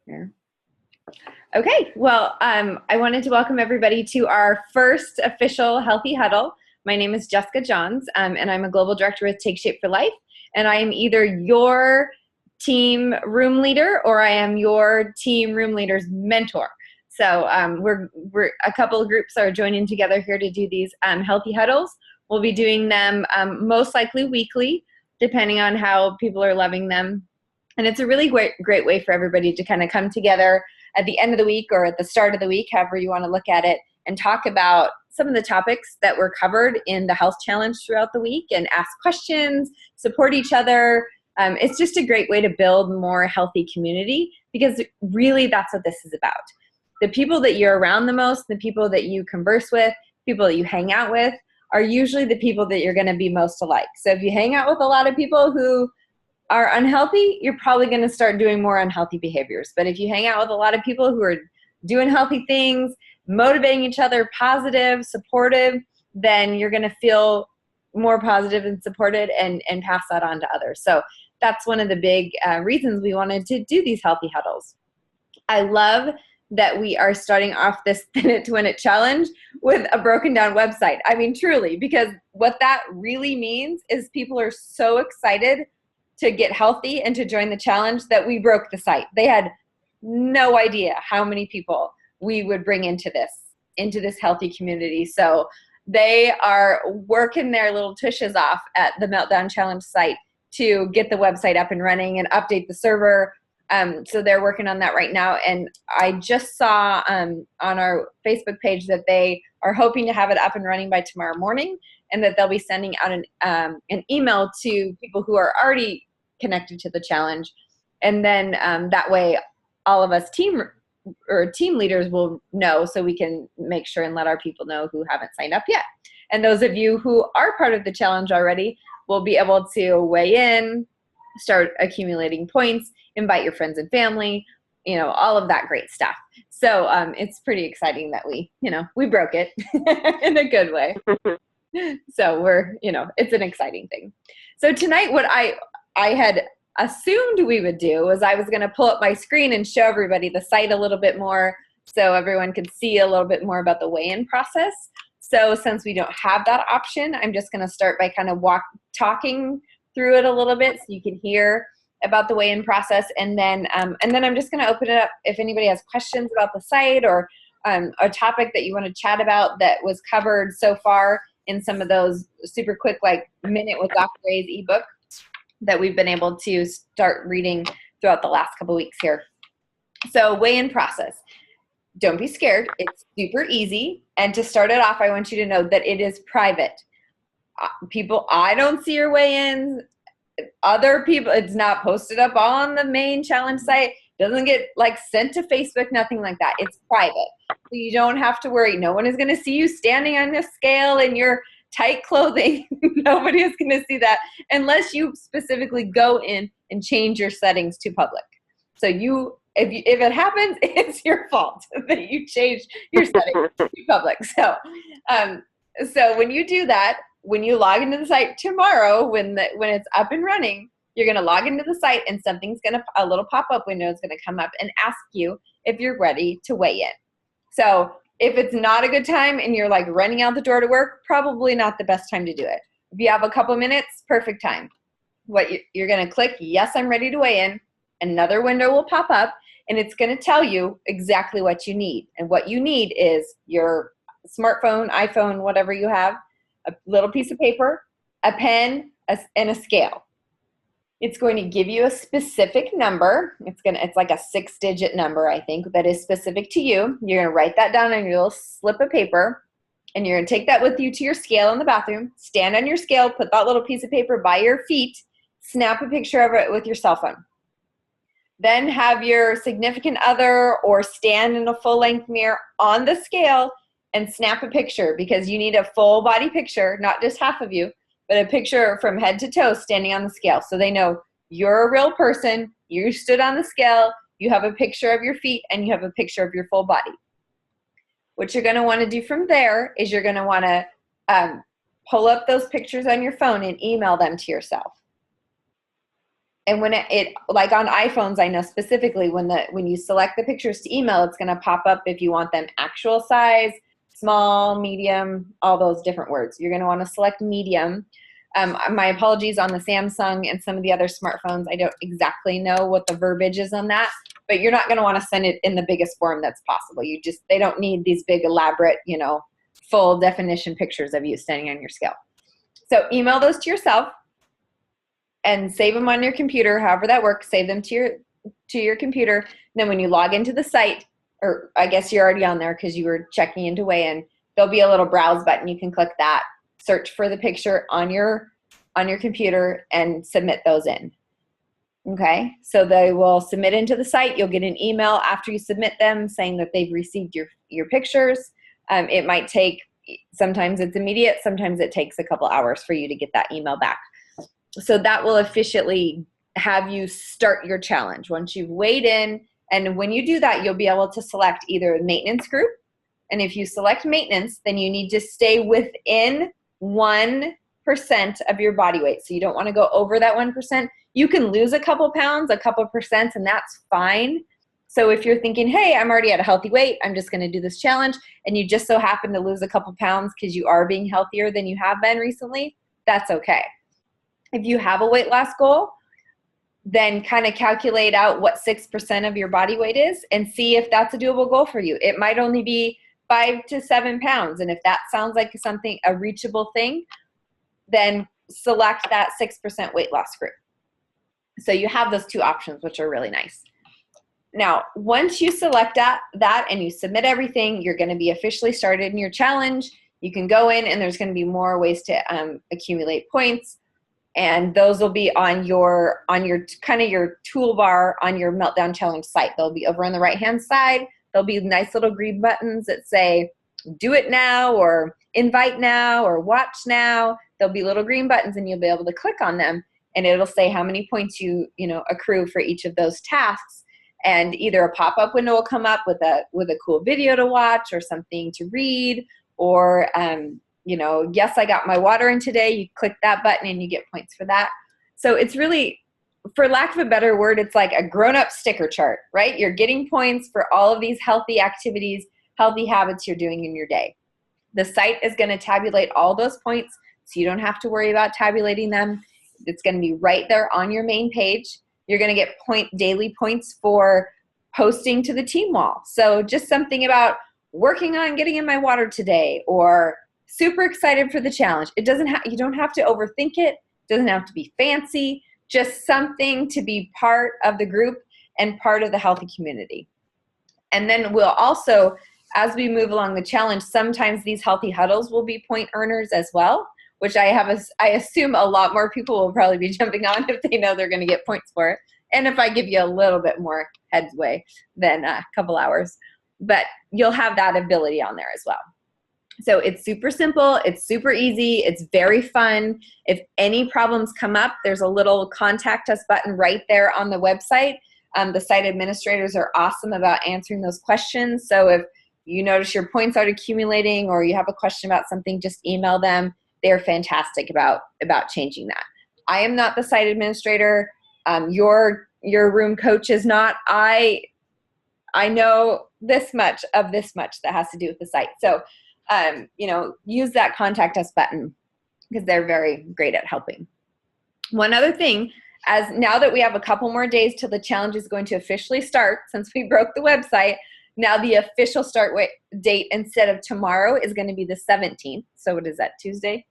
Here. Okay, well, I wanted to welcome everybody to our first official Healthy Huddle. My name is Jessica Johns, and I'm a global director with Take Shape for Life. And I am either your team room leader or I am your team room leader's mentor. So we're a couple of groups are joining together here to do these Healthy Huddles. We'll be doing them most likely weekly, depending on how people are loving them. And it's a really great way for everybody to kind of come together at the end of the week or at the start of the week, however you want to look at it, and talk about some of the topics that were covered in the health challenge throughout the week and ask questions, support each other. It's just a great way to build more healthy community, because really that's what this is about. The people that you're around the most, the people that you converse with, people that you hang out with, are usually the people that you're going to be most alike. So if you hang out with a lot of people who are unhealthy, you're probably going to start doing more unhealthy behaviors. But if you hang out with a lot of people who are doing healthy things, motivating each other, positive, supportive, then you're going to feel more positive and supported and pass that on to others. So that's one of the big reasons we wanted to do these Healthy Huddles. I love that we are starting off this Thin It to Win It challenge with a broken down website. I mean, truly, because what that really means is people are so excited to get healthy and to join the challenge that we broke the site. They had no idea how many people we would bring into this healthy community. So they are working their little tushes off at the Meltdown Challenge site to get the website up and running and update the server. So they're working on that right now. And I just saw on our Facebook page that they are hoping to have it up and running by tomorrow morning, and that they'll be sending out an email to people who are already connected to the challenge. And then that way all of us team leaders will know, so we can make sure and let our people know who haven't signed up yet. And those of you who are part of the challenge already will be able to weigh in, start accumulating points, invite your friends and family, all of that great stuff. So it's pretty exciting that we broke it in a good way. So it's an exciting thing. So tonight, what I had assumed we would do was I was going to pull up my screen and show everybody the site a little bit more so everyone could see a little bit more about the weigh-in process. So since we don't have that option, I'm just going to start by kind of talking through it a little bit so you can hear about the weigh-in process, and then I'm just going to open it up if anybody has questions about the site or a topic that you want to chat about that was covered so far in some of those super quick, like Minute with Dr. A's ebook that we've been able to start reading throughout the last couple weeks here. So weigh-in process. Don't be scared. It's super easy. And to start it off, I want you to know that it is private. I don't see your weigh-ins. Other people, it's not posted up on the main challenge site. Doesn't get sent to Facebook, nothing like that. It's private. So you don't have to worry. No one is going to see you standing on the scale in your tight clothing. Nobody is going to see that unless you specifically go in and change your settings to public. So if it happens, it's your fault that you changed your settings to public. So when you do that, when you log into the site tomorrow, when it's up and running, you're going to log into the site and a little pop-up window is going to come up and ask you if you're ready to weigh in. So if it's not a good time and you're running out the door to work, probably not the best time to do it. If you have a couple minutes, perfect time. You're going to click, yes, I'm ready to weigh in. Another window will pop up and it's going to tell you exactly what you need. And what you need is your smartphone, iPhone, whatever you have, a little piece of paper, a pen, and a scale. It's going to give you a specific number. It's like a 6-digit number, I think, that is specific to you. You're going to write that down on your little slip of paper, and you're going to take that with you to your scale in the bathroom, stand on your scale, put that little piece of paper by your feet, snap a picture of it with your cell phone. Then have your significant other or stand in a full-length mirror on the scale and snap a picture, because you need a full body picture, not just half of you, but a picture from head to toe standing on the scale, so they know you're a real person, you stood on the scale, you have a picture of your feet, and you have a picture of your full body. What you're going to want to do from there is you're going to want to pull up those pictures on your phone and email them to yourself. And when it like on iPhones, I know specifically when you select the pictures to email, it's going to pop up if you want them actual size, small, medium, all those different words. You're going to want to select medium. My apologies on the Samsung and some of the other smartphones. I don't exactly know what the verbiage is on that, but you're not going to want to send it in the biggest form that's possible. They don't need these big, elaborate, full definition pictures of you standing on your scale. So email those to yourself and save them on your computer, however that works. Save them to your computer. And then when you log into the site, or I guess you're already on there because you were checking into weigh-in, there'll be a little browse button. You can click that, search for the picture on your computer, and submit those in. Okay, so they will submit into the site. You'll get an email after you submit them saying that they've received your pictures. It might take, sometimes it's immediate, sometimes it takes a couple hours for you to get that email back. So that will officially have you start your challenge. Once you've weighed in, and when you do that, you'll be able to select either a maintenance group. And if you select maintenance, then you need to stay within 1% of your body weight. So you don't want to go over that 1%. You can lose a couple pounds, a couple percent, and that's fine. So if you're thinking, hey, I'm already at a healthy weight, I'm just going to do this challenge, and you just so happen to lose a couple pounds because you are being healthier than you have been recently, that's okay. If you have a weight loss goal, then kind of calculate out what 6% of your body weight is and see if that's a doable goal for you. It might only be 5 to 7 pounds. And if that sounds like a reachable thing, then select that 6% weight loss group. So you have those two options, which are really nice. Now, once you select that and you submit everything, you're going to be officially started in your challenge. You can go in and there's going to be more ways to accumulate points. And those will be on your kind of your toolbar on your Meltdown Challenge site. They'll be over on the right-hand side. There'll be nice little green buttons that say, do it now, or invite now, or watch now. There'll be little green buttons and you'll be able to click on them and it'll say how many points you accrue for each of those tasks. And either a pop-up window will come up with a cool video to watch or something to read, or yes, I got my water in today. You click that button and you get points for that. So it's really, for lack of a better word, it's like a grown-up sticker chart, right? You're getting points for all of these healthy activities, healthy habits you're doing in your day. The site is going to tabulate all those points, so you don't have to worry about tabulating them. It's going to be right there on your main page. You're going to get daily points for posting to the team wall. So just something about working on getting in my water today, or super excited for the challenge. You don't have to overthink it. It doesn't have to be fancy. Just something to be part of the group and part of the healthy community. And then we'll also, as we move along the challenge, sometimes these healthy huddles will be point earners as well, which I assume a lot more people will probably be jumping on if they know they're going to get points for it. And if I give you a little bit more headway than a couple hours, but you'll have that ability on there as well. So it's super simple, it's super easy, it's very fun. If any problems come up, there's a little contact us button right there on the website. The site administrators are awesome about answering those questions. So if you notice your points are accumulating or you have a question about something, just email them. They're fantastic about changing that. I am not the site administrator. Your room coach is not. I know this much that has to do with the site. So use that contact us button because they're very great at helping. One other thing, as now that we have a couple more days till the challenge is going to officially start, since we broke the website, now the official start date instead of tomorrow is going to be the 17th. So what is that, Tuesday?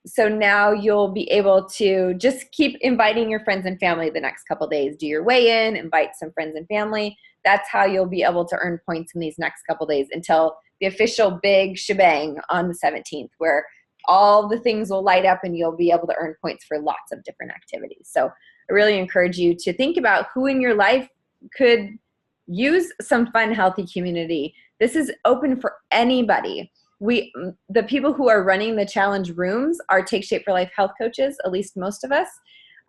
So now you'll be able to just keep inviting your friends and family the next couple days. Do your weigh-in, invite some friends and family. That's how you'll be able to earn points in these next couple days until the official big shebang on the 17th, where all the things will light up and you'll be able to earn points for lots of different activities. So I really encourage you to think about who in your life could use some fun, healthy community. This is open for anybody. The people who are running the challenge rooms are Take Shape for Life health coaches, at least most of us.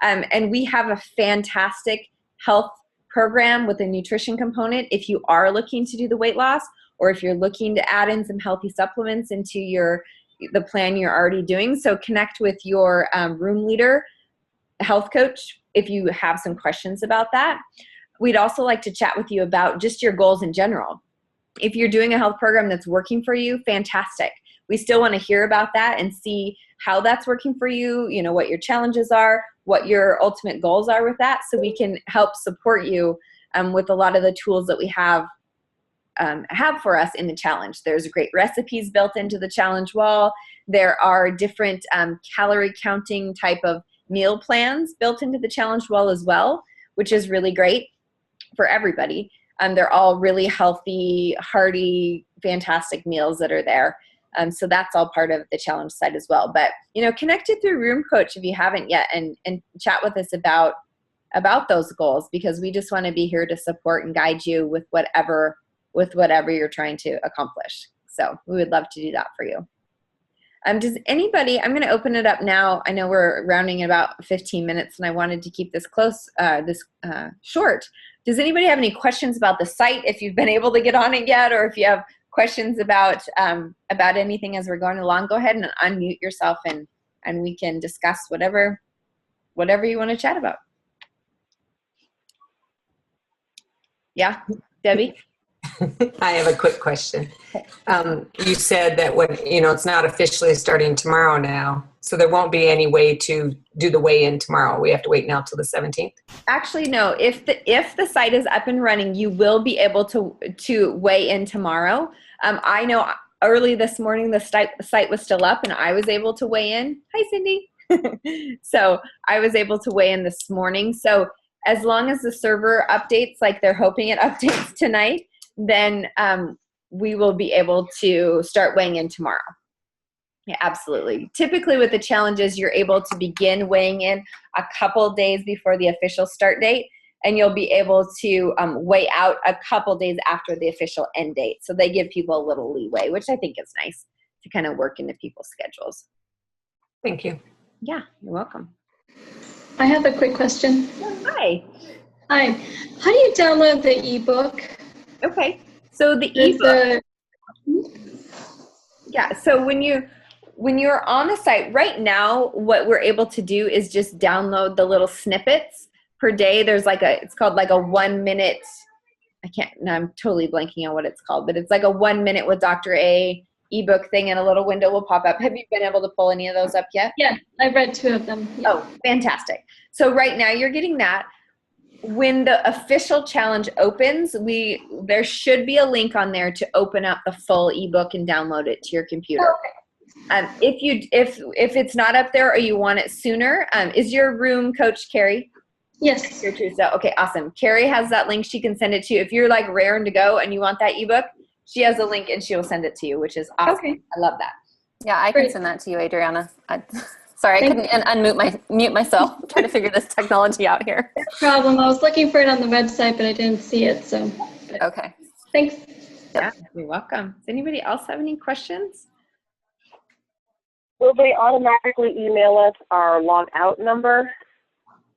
And we have a fantastic health program with a nutrition component if you are looking to do the weight loss, or if you're looking to add in some healthy supplements into your the plan you're already doing. So connect with your room leader, health coach, if you have some questions about that. We'd also like to chat with you about just your goals in general. If you're doing a health program that's working for you, fantastic. We still want to hear about that and see how that's working for you, what your challenges are, what your ultimate goals are with that, so we can help support you with a lot of the tools that we have for us in the challenge. There's great recipes built into the challenge wall. There are different calorie counting type of meal plans built into the challenge wall as well, which is really great for everybody. They're all really healthy, hearty, fantastic meals that are there. So that's all part of the challenge side as well. But, connect it through Room Coach if you haven't yet, and chat with us about those goals, because we just want to be here to support and guide you with whatever you're trying to accomplish. So we would love to do that for you. Does anybody, I'm going to open it up now. I know we're rounding about 15 minutes and I wanted to keep this short. Does anybody have any questions about the site, if you've been able to get on it yet, or if you have questions about anything as we're going along? Go ahead and unmute yourself and we can discuss whatever you want to chat about. Yeah, Debbie? I have a quick question. You said that it's not officially starting tomorrow now, so there won't be any way to do the weigh-in tomorrow. We have to wait now till the 17th? Actually, no. If the site is up and running, you will be able to weigh in tomorrow. I know early this morning the site was still up and I was able to weigh in. Hi, Cindy. So I was able to weigh in this morning. So as long as the server updates, like they're hoping it updates tonight, then we will be able to start weighing in tomorrow. Yeah, absolutely. Typically with the challenges, you're able to begin weighing in a couple days before the official start date, and you'll be able to weigh out a couple days after the official end date. So they give people a little leeway, which I think is nice to kind of work into people's schedules. Thank you. Yeah, you're welcome. I have a quick question. Hi. Hi. How do you download the ebook? Okay. So the ebook. Yeah. So when you're on the site right now, what we're able to do is just download the little snippets per day. There's it's called like a 1 minute. I'm totally blanking on what it's called, but it's like a 1 minute with Dr. A ebook thing, and a little window will pop up. Have you been able to pull any of those up yet? Yeah, I've read 2 of them. Yeah. Oh, fantastic. So right now you're getting that. When the official challenge opens, there should be a link on there to open up the full ebook and download it to your computer. Okay. If it's not up there or you want it sooner, is your room coach Carrie? Yes. So okay, awesome. Carrie has that link. She can send it to you. If you're like raring to go and you want that ebook, she has a link and she'll send it to you, which is awesome. Okay. I love that. Yeah, I can send that to you, Adriana. Sorry, I couldn't mute myself. I'm trying to figure this technology out here. No problem. I was looking for it on the website, but I didn't see it. So. Okay. Thanks. Yeah, you're welcome. Does anybody else have any questions? Will they automatically email us our log out number?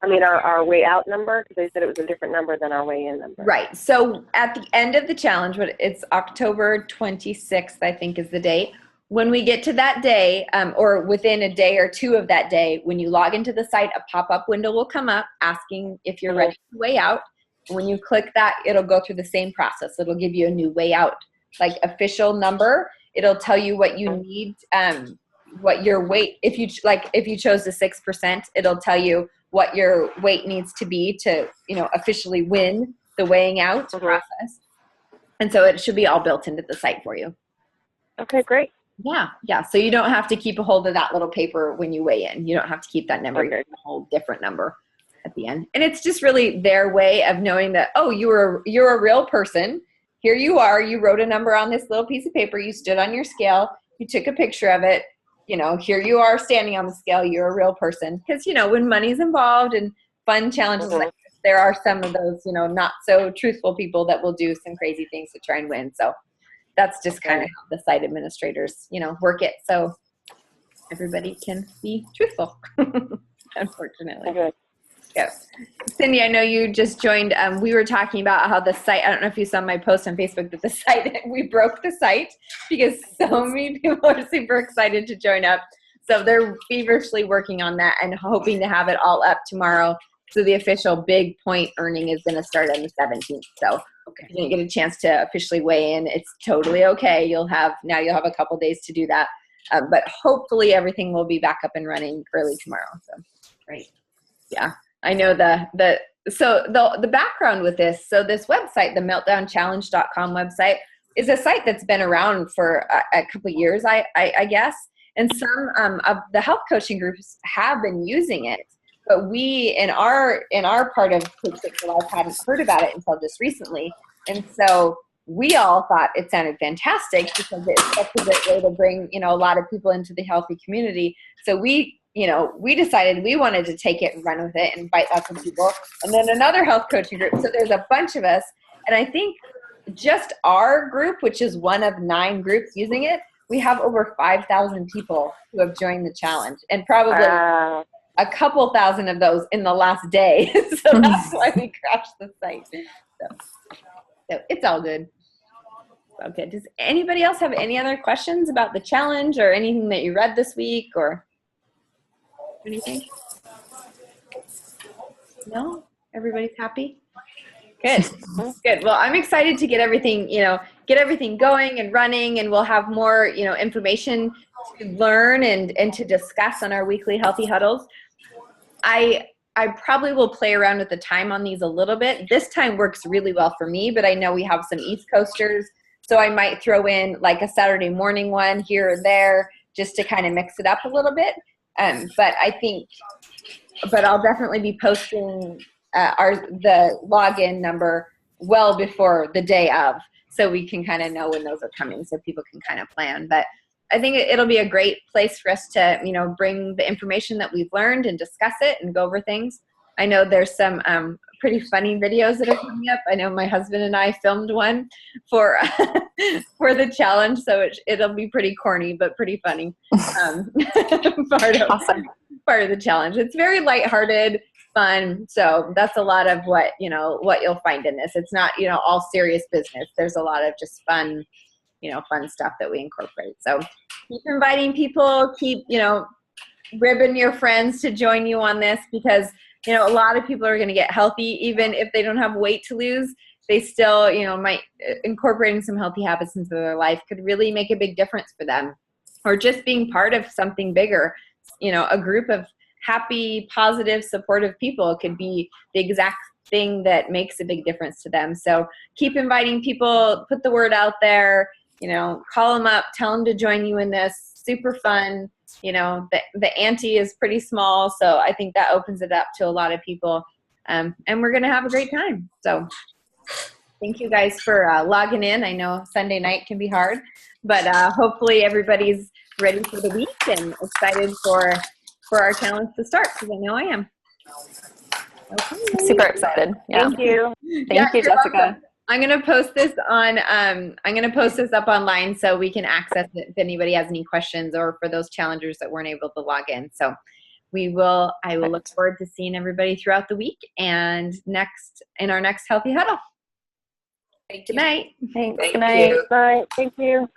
Our way out number, because they said it was a different number than our way in number. Right. So at the end of the challenge, it's October 26th, I think is the date. When we get to that day, or within a day or two of that day, when you log into the site, a pop-up window will come up asking if you're ready to weigh out. When you click that, it'll go through the same process. It'll give you a new weigh out, like official number. It'll tell you what you need, what your weight, if you chose the 6%, it'll tell you what your weight needs to be to, officially win the weighing out process. And so it should be all built into the site for you. Okay, great. Yeah. So you don't have to keep a hold of that little paper when you weigh in. You don't have to keep that number. Okay. You have a whole different number at the end. And it's just really their way of knowing that, oh, you're a real person. Here you are. You wrote a number on this little piece of paper. You stood on your scale. You took a picture of it. Here you are standing on the scale. You're a real person. Because, when money's involved and fun challenges like this, there are some of those, not so truthful people that will do some crazy things to try and win. So that's just kind of how the site administrators, work it. So everybody can be truthful, unfortunately. Okay. Yeah. Cindy, I know you just joined. We were talking about how the site, I don't know if you saw my post on Facebook, that the site, we broke the site because so many people are super excited to join up. So they're feverishly working on that and hoping to have it all up tomorrow. So the official big point earning is going to start on the 17th. So if you didn't get a chance to officially weigh in, it's totally okay. You'll have a couple days to do that. But hopefully everything will be back up and running early tomorrow. So great. Yeah. I know the background with this. So this website, the meltdownchallenge.com website, is a site that's been around for a couple of years, I guess. And some of the health coaching groups have been using it, but we in our part of Take Shape for Life hadn't heard about it until just recently. And so we all thought it sounded fantastic because it's such a great way to bring, a lot of people into the healthy community. So we decided we wanted to take it and run with it and invite lots of people. And then another health coaching group. So there's a bunch of us. And I think just our group, which is one of 9 groups using it, we have over 5,000 people who have joined the challenge. And probably a couple thousand of those in the last day. So that's why we crashed the site. So it's all good. Okay. Does anybody else have any other questions about the challenge or anything that you read this week or anything? No? Everybody's happy? Good. Good. Well, I'm excited to get everything, going and running, and we'll have more, information to learn and to discuss on our weekly Healthy Huddles. I probably will play around with the time on these a little bit. This time works really well for me, but I know we have some East Coasters, so I might throw in like a Saturday morning one here or there just to kind of mix it up a little bit. But I'll definitely be posting the login number well before the day of, so we can kind of know when those are coming, so people can kind of plan. But I think it'll be a great place for us to, bring the information that we've learned and discuss it and go over things. I know there's some pretty funny videos that are coming up. I know my husband and I filmed one for for the challenge, so it'll be pretty corny but pretty funny. Part of the challenge. It's very lighthearted, fun. So that's a lot of what you'll find in this. It's not all serious business. There's a lot of just fun stuff that we incorporate. So keep inviting people, keep, ribbing your friends to join you on this, because, a lot of people are going to get healthy, even if they don't have weight to lose. They still, might incorporating some healthy habits into their life could really make a big difference for them, or just being part of something bigger. A group of happy, positive, supportive people could be the exact thing that makes a big difference to them. So keep inviting people, put the word out there, call them up, tell them to join you in this. Super fun. The ante is pretty small, so I think that opens it up to a lot of people. And we're going to have a great time. So thank you guys for logging in. I know Sunday night can be hard, but hopefully everybody's ready for the week and excited for our challenge to start, because I know I am. Okay. Super excited. Yeah. Thank you. Thank you, Jessica. Welcome. I'm gonna post this up online so we can access it if anybody has any questions, or for those challengers that weren't able to log in. So I will look forward to seeing everybody throughout the week and in our next Healthy Huddle. Good night. Thanks. Thank Good night. you. Bye. Thank you.